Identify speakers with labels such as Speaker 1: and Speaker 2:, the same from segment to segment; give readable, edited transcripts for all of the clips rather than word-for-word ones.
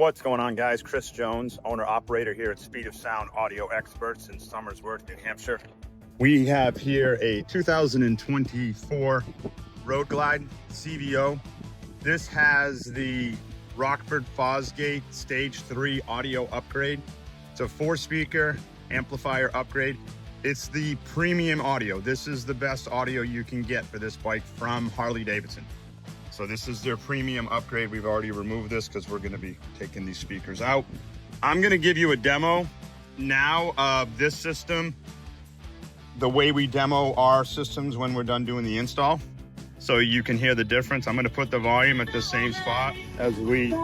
Speaker 1: What's going on, guys? Chris Jones, owner operator here at Speed of Sound Audio Experts in Somersworth, New Hampshire. We have here a 2024 Road Glide CVO. This has the Rockford Fosgate Stage 3 audio upgrade. It's a 4-speaker amplifier upgrade. It's the premium audio. This is the best audio you can get for this bike from Harley-Davidson. So this is their premium upgrade. We've already removed this because we're going to be taking these speakers out. I'm going to give you a demo now of this system, the way we demo our systems when we're done doing the install, so you can hear the difference. I'm going to put the volume at the same spot as we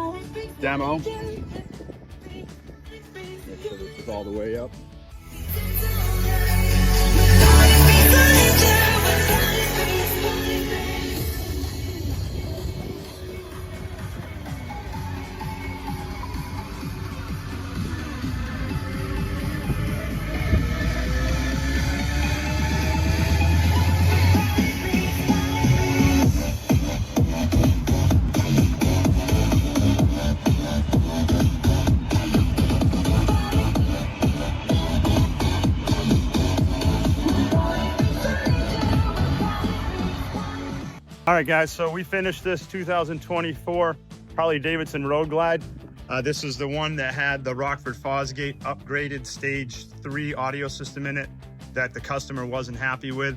Speaker 1: demo. Make sure this is all the way up. All right, guys, so we finished this 2024 Harley-Davidson Road Glide. This is the one that had the Rockford Fosgate upgraded Stage 3 audio system in it that the customer wasn't happy with.